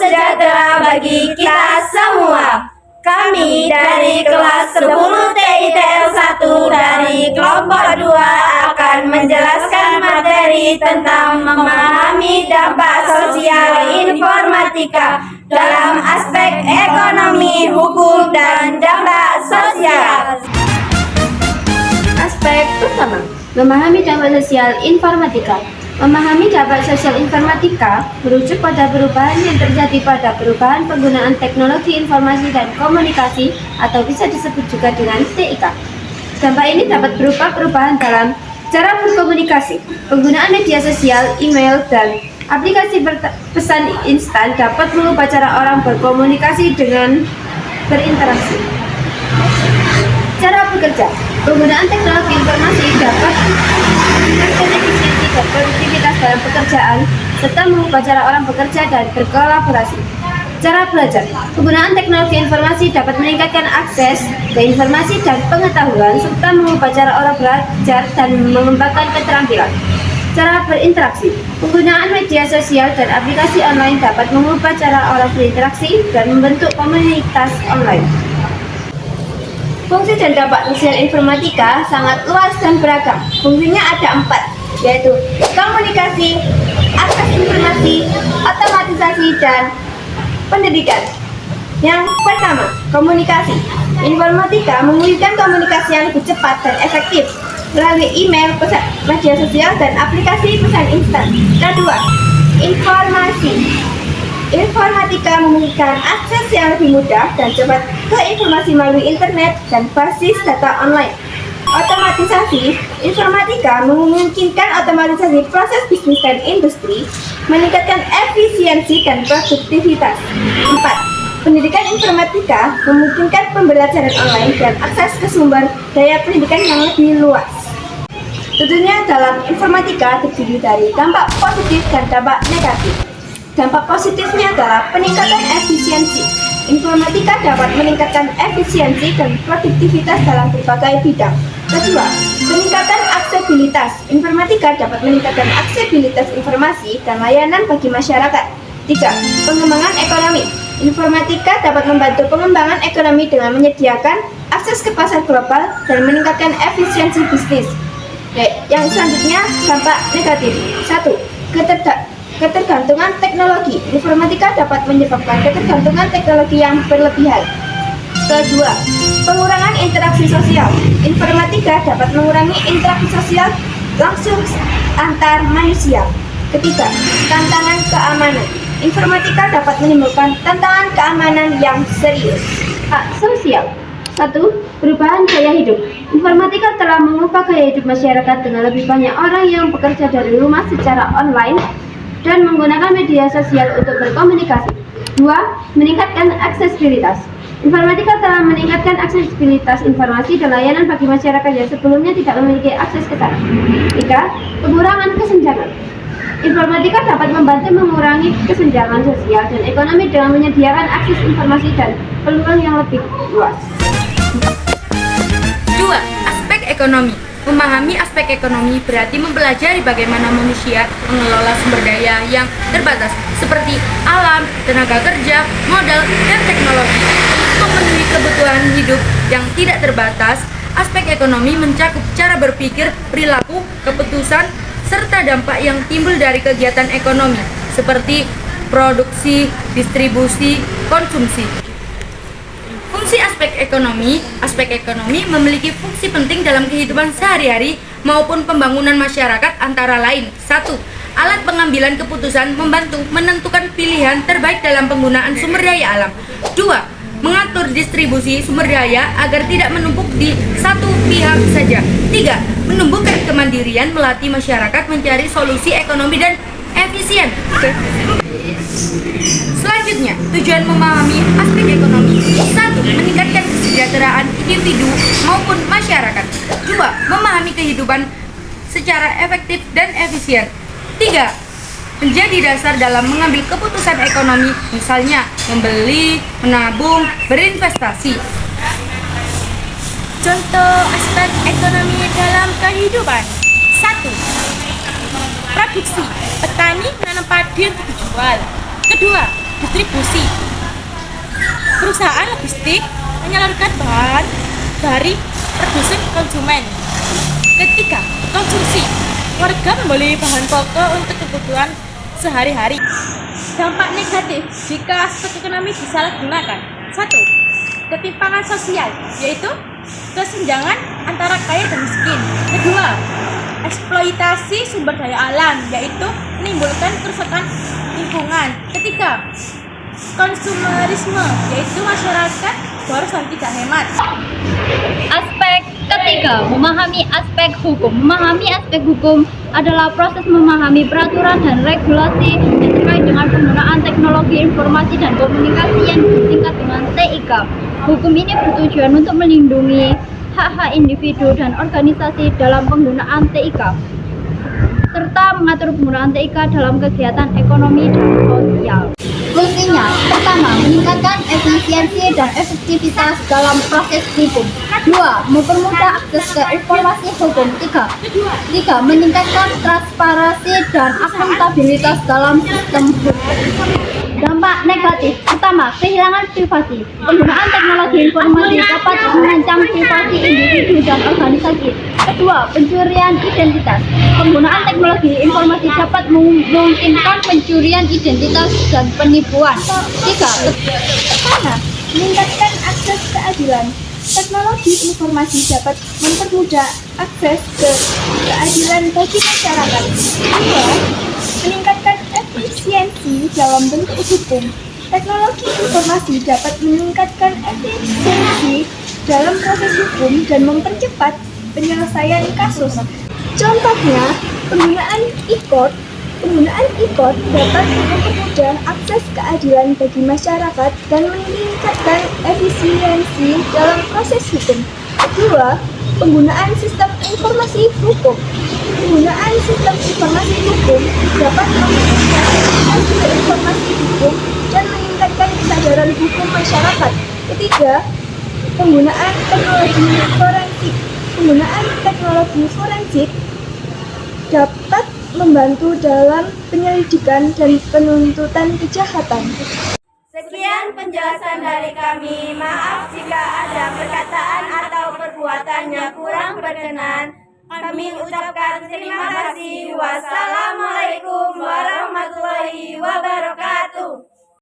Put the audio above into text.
sejahtera bagi kita semua. Kami dari kelas 10 TITL 1 dari kelompok 2 akan menjelaskan materi tentang memahami dampak sosial informatika dalam aspek ekonomi, hukum, dan dampak sosial. Aspek pertama, memahami dampak sosial informatika. Memahami dampak sosial informatika merujuk pada perubahan yang terjadi pada perubahan penggunaan teknologi informasi dan komunikasi atau bisa disebut juga dengan TIK. Dampak ini dapat berupa perubahan dalam cara berkomunikasi, penggunaan media sosial, email, dan aplikasi pesan instan dapat mengubah cara orang berkomunikasi dengan berinteraksi. Cara bekerja, penggunaan teknologi informasi dapat meningkatkan efisiensi dan produktivitas dalam pekerjaan serta mengubah cara orang bekerja dan berkolaborasi. Cara belajar, penggunaan teknologi informasi dapat meningkatkan akses ke informasi dan pengetahuan serta mengubah cara orang belajar dan mengembangkan keterampilan. Cara berinteraksi, penggunaan media sosial dan aplikasi online dapat mengubah cara orang berinteraksi dan membentuk komunitas online. Fungsi dan dampak sosial informatika sangat luas dan beragam. Fungsinya ada 4, yaitu komunikasi, akses informasi, otomatisasi, dan pendidikan. Yang pertama, komunikasi. Informatika memungkinkan komunikasi yang lebih cepat dan efektif melalui email, pesan, media sosial, dan aplikasi pesan instan. Kedua, informasi. Informatika memungkinkan akses yang lebih mudah dan cepat ke informasi melalui internet dan basis data online. Otomatisasi, informatika memungkinkan otomatisasi proses bisnis dan industri, meningkatkan efisiensi dan produktivitas. 4. Pendidikan informatika memungkinkan pembelajaran online dan akses ke sumber daya pendidikan yang lebih luas. Tentunya dalam informatika terdiri dari dampak positif dan dampak negatif. Dampak positifnya adalah peningkatan efisiensi. Informatika dapat meningkatkan efisiensi dan produktivitas dalam berbagai bidang. Kedua, peningkatan aksesibilitas. Informatika dapat meningkatkan aksesibilitas informasi dan layanan bagi masyarakat. 3. Pengembangan ekonomi. Informatika dapat membantu pengembangan ekonomi dengan menyediakan akses ke pasar global dan meningkatkan efisiensi bisnis. Yang selanjutnya, dampak negatif. 1. Ketergantungan teknologi. Informatika dapat menyebabkan ketergantungan teknologi yang berlebihan. Kedua, pengurangan interaksi sosial. Informatika dapat mengurangi interaksi sosial langsung antar manusia. Ketiga, tantangan keamanan. Informatika dapat menimbulkan tantangan keamanan yang serius. Sosial. 1. Perubahan gaya hidup. Informatika telah mengubah gaya hidup masyarakat dengan lebih banyak orang yang bekerja dari rumah secara online dan menggunakan media sosial untuk berkomunikasi. 2. Meningkatkan aksesibilitas. Informatika telah meningkatkan aksesibilitas informasi dan layanan bagi masyarakat yang sebelumnya tidak memiliki akses ke sana. 3. Pengurangan kesenjangan. Informatika dapat membantu mengurangi kesenjangan sosial dan ekonomi dengan menyediakan akses informasi dan peluang yang lebih luas. 2. Aspek ekonomi. Memahami aspek ekonomi berarti mempelajari bagaimana manusia mengelola sumber daya yang terbatas seperti alam, tenaga kerja, modal, dan teknologi untuk memenuhi kebutuhan hidup yang tidak terbatas. Aspek ekonomi mencakup cara berpikir, perilaku, keputusan, serta dampak yang timbul dari kegiatan ekonomi seperti produksi, distribusi, konsumsi. Fungsi aspek ekonomi memiliki fungsi penting dalam kehidupan sehari-hari maupun pembangunan masyarakat antara lain. 1. Alat pengambilan keputusan membantu menentukan pilihan terbaik dalam penggunaan sumber daya alam. 2. Mengatur distribusi sumber daya agar tidak menumpuk di satu pihak saja. 3. Menumbuhkan kemandirian melatih masyarakat mencari solusi ekonomi dan efisien. Selanjutnya, tujuan memahami aspek ekonomi. 1. Meningkatkan kesejahteraan individu maupun masyarakat. 2. Memahami kehidupan secara efektif dan efisien. 3. Menjadi dasar dalam mengambil keputusan ekonomi, misalnya membeli, menabung, berinvestasi. Contoh aspek ekonomi dalam kehidupan. 1. Produksi. Petani menanam padi untuk dijual. Kedua, distribusi. Perusahaan logistik menyalurkan bahan dari produsen ke konsumen. Ketiga, konsumsi. Warga membeli bahan pokok untuk kebutuhan sehari-hari. Dampak negatif jika aspek ekonomi disalahgunakan. 1. Ketimpangan sosial, yaitu kesenjangan antara kaya dan miskin. Kedua, eksploitasi sumber daya alam, yaitu menimbulkan kerusakan lingkungan. Ketiga, konsumerisme, yaitu masyarakat boros dan tidak hemat. Aspek ketiga, memahami aspek hukum. Memahami aspek hukum adalah proses memahami peraturan dan regulasi yang terkait dengan penggunaan teknologi informasi dan komunikasi yang disingkat dengan TIK. Hukum ini bertujuan untuk melindungi hak-hak individu dan organisasi dalam penggunaan TIK, serta mengatur penggunaan TIK dalam kegiatan ekonomi dan sosial. Fungsinya, pertama, meningkatkan efisiensi dan efektivitas dalam proses hukum. 2. Mempermudah akses ke informasi hukum. 3. Meningkatkan transparansi dan akuntabilitas dalam sistem hukum. Dampak negatif, pertama, kehilangan privasi. Penggunaan teknologi informasi dapat mengancam privasi individu dan organisasi. Kedua, pencurian identitas. Penggunaan teknologi informasi dapat memungkinkan pencurian identitas dan penipuan. 3. Pertama, meningkatkan akses keadilan. Teknologi informasi dapat mempermudah akses ke keadilan bagi masyarakat. 2. Meningkatkan efisiensi dalam bentuk hukum. Teknologi informasi dapat meningkatkan efisiensi dalam proses hukum dan mempercepat penyelesaian kasus. Contohnya, penggunaan e-court dapat mempermudah akses keadilan bagi masyarakat dan meningkatkan efisiensi dalam proses hukum. Kedua, penggunaan sistem informasi hukum. Penggunaan sistem informasi hukum dapat mempermudah akses informasi hukum dan meningkatkan kesadaran hukum masyarakat. Ketiga, penggunaan teknologi forensik. Penggunaan teknologi forensik dapat membantu dalam penyelidikan dan penuntutan kejahatan. Sekian penjelasan dari kami. Maaf jika ada perkataan atau perbuatan yang kurang berkenan. Kami ucapkan terima kasih. Wassalam.